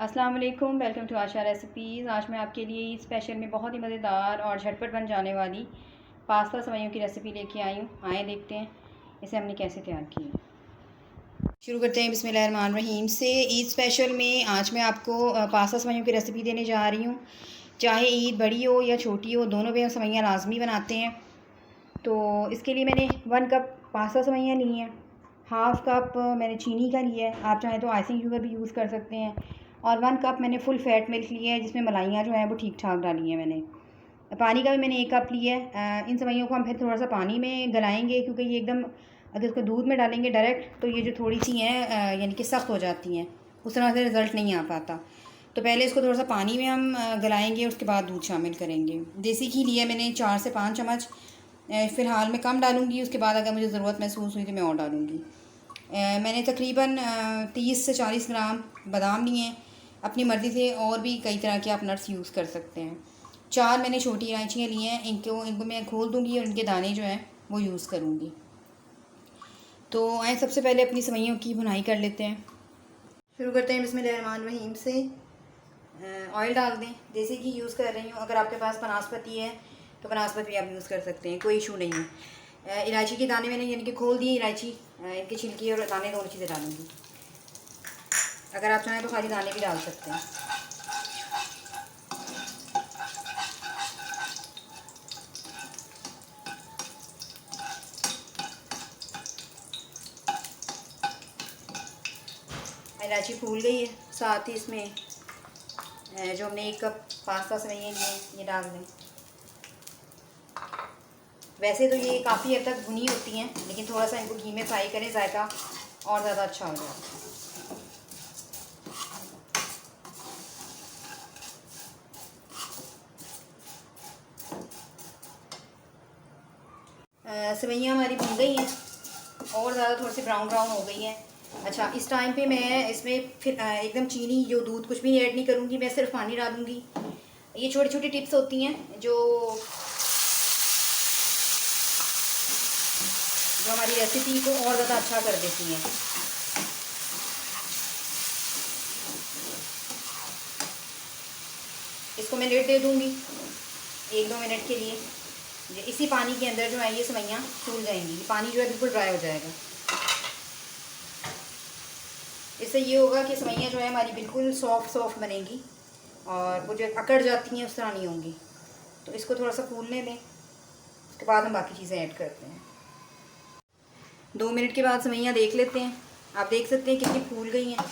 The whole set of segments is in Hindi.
अस्सलाम वालेकुम, वेलकम टू आशा रेसिपीज़। आज मैं आपके लिए ईद स्पेशल में बहुत ही मज़ेदार और झटपट बन जाने वाली पास्ता सेवइयों की रेसिपी लेके आई हूँ। आए देखते हैं इसे हमने कैसे तैयार की है। शुरू करते हैं बिस्मिल्लाहिर्रहमानिर्रहीम से। ईद स्पेशल में आज मैं आपको पास्ता सेवइयों की रेसिपी देने जा रही हूँ। चाहे ईद बड़ी हो या छोटी हो, दोनों में हम सेवइयाँ लाजमी बनाते हैं। तो इसके लिए मैंने 1 कप पास्ता सेवइयाँ ली हैं। हाफ़ कप मैंने चीनी का लिया है, आप चाहें तो आइसिंग शुगर भी यूज़ कर सकते हैं। और 1 कप मैंने फुल फैट मिल्क लिया है, जिसमें मलाइयाँ जो हैं वो ठीक ठाक डाली हैं मैंने। पानी का भी मैंने 1 कप लिया है। इन सेवइयों को हम फिर थोड़ा सा पानी में गलाएंगे, क्योंकि ये एकदम अगर इसको दूध में डालेंगे डायरेक्ट तो ये जो थोड़ी सी हैं यानी कि सख्त हो जाती हैं, उस तरह से रिज़ल्ट नहीं आ पाता। तो पहले इसको थोड़ा सा पानी में हम गलाएंगे, उसके बाद दूध शामिल करेंगे। देसी घी लिया मैंने 4 से 5 चम्मच। फ़िलहाल मैं कम डालूँगी, उसके बाद अगर मुझे ज़रूरत महसूस हुई तो मैं और डालूँगी। मैंने तकरीबन 30 से 40 ग्राम बादाम लिए हैं। अपनी मर्ज़ी से और भी कई तरह के आप नट्स यूज़ कर सकते हैं। 4 मैंने छोटी इलायचियाँ ली हैं, इनको मैं खोल दूँगी और इनके दाने जो हैं वो यूज़ करूँगी। तो आए सबसे पहले अपनी सेवइयों की भुनाई कर लेते हैं। शुरू करते हैं बिस्मिल्लाहिर्रहमानिर्रहीम से। ऑयल डाल दें, देसी घी यूज़ कर रही हूँ। अगर आपके पास बनास्पति है तो बनास्पति भी आप यूज़ कर सकते हैं, कोई इशू नहीं है। इलायची के दाने मैंने यानी कि खोल दिए इलायची, इनके छिलके और दाने दोनों चीज़ें डालूँगी। अगर आप चाहें तो खाली दाने भी डाल सकते हैं। इलायची फूल गई है, साथ ही इसमें जो हमने 1 कप पास्ता सेवइयाँ लिए ये डाल दें। वैसे तो ये काफ़ी हद तक भुनी होती हैं, लेकिन थोड़ा सा इनको घी में फ्राई करें, जायका और ज़्यादा अच्छा हो जाएगा। सेवइयाँ हमारी भुन गई हैं और ज़्यादा थोड़ी सी ब्राउन ब्राउन हो गई हैं। अच्छा, इस टाइम पे मैं इसमें फिर एकदम चीनी जो दूध कुछ भी ऐड नहीं करूँगी, मैं सिर्फ पानी डालूँगी। ये छोटी छोटी टिप्स होती हैं जो हमारी रेसिपी को और ज़्यादा अच्छा कर देती हैं। इसको मैं लिड दे दूँगी 1-2 मिनट के लिए। इसी पानी के अंदर जो है ये सेवइयाँ फूल जाएंगी। पानी जो है बिल्कुल ड्राई हो जाएगा। इससे ये होगा कि सेवइयाँ जो है हमारी बिल्कुल सॉफ्ट सॉफ्ट बनेगी और वो जो अकड़ जाती हैं उस तरह नहीं होंगी। तो इसको थोड़ा सा फूलने दें, उसके बाद हम बाकी चीज़ें ऐड करते हैं। 2 मिनट के बाद सेवइयाँ देख लेते हैं। आप देख सकते हैं कितनी फूल गई हैं।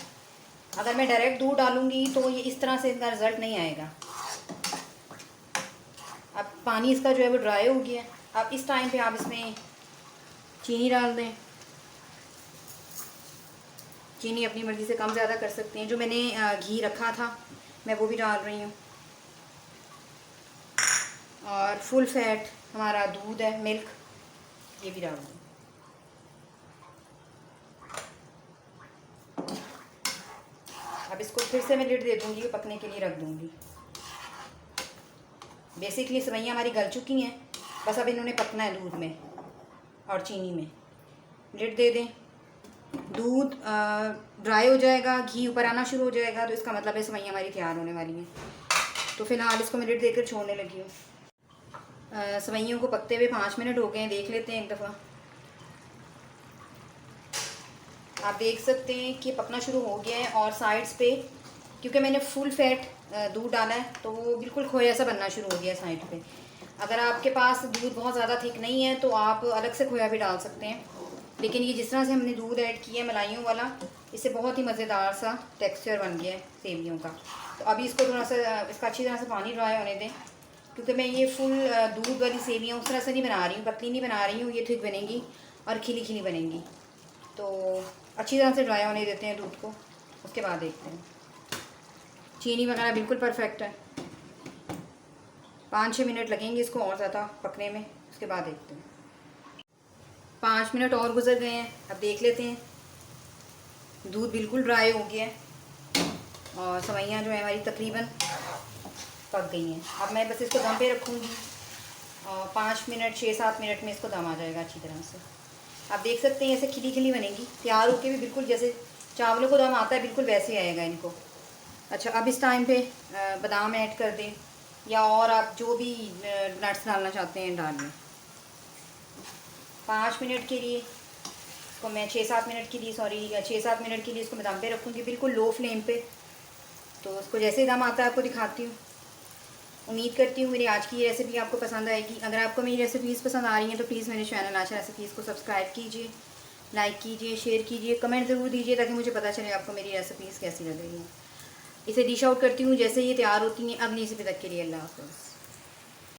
अगर मैं डायरेक्ट दूध डालूँगी तो ये इस तरह से इसका रिज़ल्ट नहीं आएगा। अब पानी इसका जो है वो ड्राई हो गया। अब इस टाइम पे आप इसमें चीनी डाल दें। चीनी अपनी मर्ज़ी से कम ज़्यादा कर सकते हैं। जो मैंने घी रखा था मैं वो भी डाल रही हूँ। और फुल फैट हमारा दूध है, मिल्क, ये भी डाल दूँ। अब इसको फिर से मैं लिड दे दूँगी, पकने के लिए रख दूँगी। बेसिकली सेवइयाँ हमारी गल चुकी हैं, बस अब इन्होंने पकना है दूध में और चीनी में। लिड दे दें, दूध ड्राई हो जाएगा, घी ऊपर आना शुरू हो जाएगा, तो इसका मतलब है सेवइयाँ हमारी तैयार होने वाली हैं। तो फ़िलहाल इसको मैं लिड देकर छोड़ने लगी हूँ। सेवइयों को पकते हुए 5 मिनट हो गए हैं, देख लेते हैं एक दफ़ा। आप देख सकते हैं कि पकना शुरू हो गया है और साइड्स पे, क्योंकि मैंने फुल फैट दूध डाला है तो वो बिल्कुल खोया सा बनना शुरू हो गया साइड पे। अगर आपके पास दूध बहुत ज़्यादा थिक नहीं है तो आप अलग से खोया भी डाल सकते हैं, लेकिन ये जिस तरह से हमने दूध ऐड किया है मलाइयों वाला, इससे बहुत ही मज़ेदार सा टेक्सचर बन गया है सेवियों का। तो अभी इसको थोड़ा सा इसका अच्छी तरह से पानी ड्राई होने दें, क्योंकि मैं ये फुल दूध वाली सेवियाँ उस तरह से नहीं बना रही हूँ, पतली नहीं बना रही हूँ, ये थिक बनेंगी और खिली खिली बनेंगी। तो अच्छी तरह से ड्राई होने देते हैं दूध को, उसके बाद देखते हैं। चीनी वगैरह बिल्कुल परफेक्ट है। 5-6 मिनट लगेंगे इसको और ज़्यादा पकने में, उसके बाद देखते हैं। 5 मिनट और गुजर गए हैं, अब देख लेते हैं। दूध बिल्कुल ड्राई हो गया है और सेवइयाँ जो है हमारी तकरीबन पक गई हैं। अब मैं बस इसको दम पे रखूँगी और 5 मिनट 6-7 मिनट में इसको दम आ जाएगा अच्छी तरह से। आप देख सकते हैं ऐसे खिली खिली बनेगी, तैयार होके भी बिल्कुल जैसे चावलों को दम आता है बिल्कुल वैसे आएगा इनको। अच्छा, अब इस टाइम पे बादाम ऐड कर दें या और आप जो भी नट्स डालना चाहते हैं डालिए। 5 मिनट के लिए इसको मैं 6-7 मिनट के लिए 6-7 मिनट के लिए इसको मैं दम पे रखूँगी, बिल्कुल लो फ्लेम पे। तो उसको जैसे दम आता है आपको दिखाती हूँ। उम्मीद करती हूँ मेरी आज की ये रेसिपी आपको पसंद आएगी। अगर आपको मेरी रेसिपीज़ पसंद आ रही हैं तो प्लीज़ मेरे चैनल आशा रेसिपीज़ को सब्सक्राइब कीजिए, लाइक कीजिए, शेयर कीजिए, कमेंट ज़रूर दीजिए ताकि मुझे पता चले आपको मेरी रेसिपीज़ कैसी लग रही हैं। इसे डिश आउट करती हूँ जैसे ये तैयार होती हैं। अगली रेसिपी तक के लिए अल्लाह हाफ़िज़।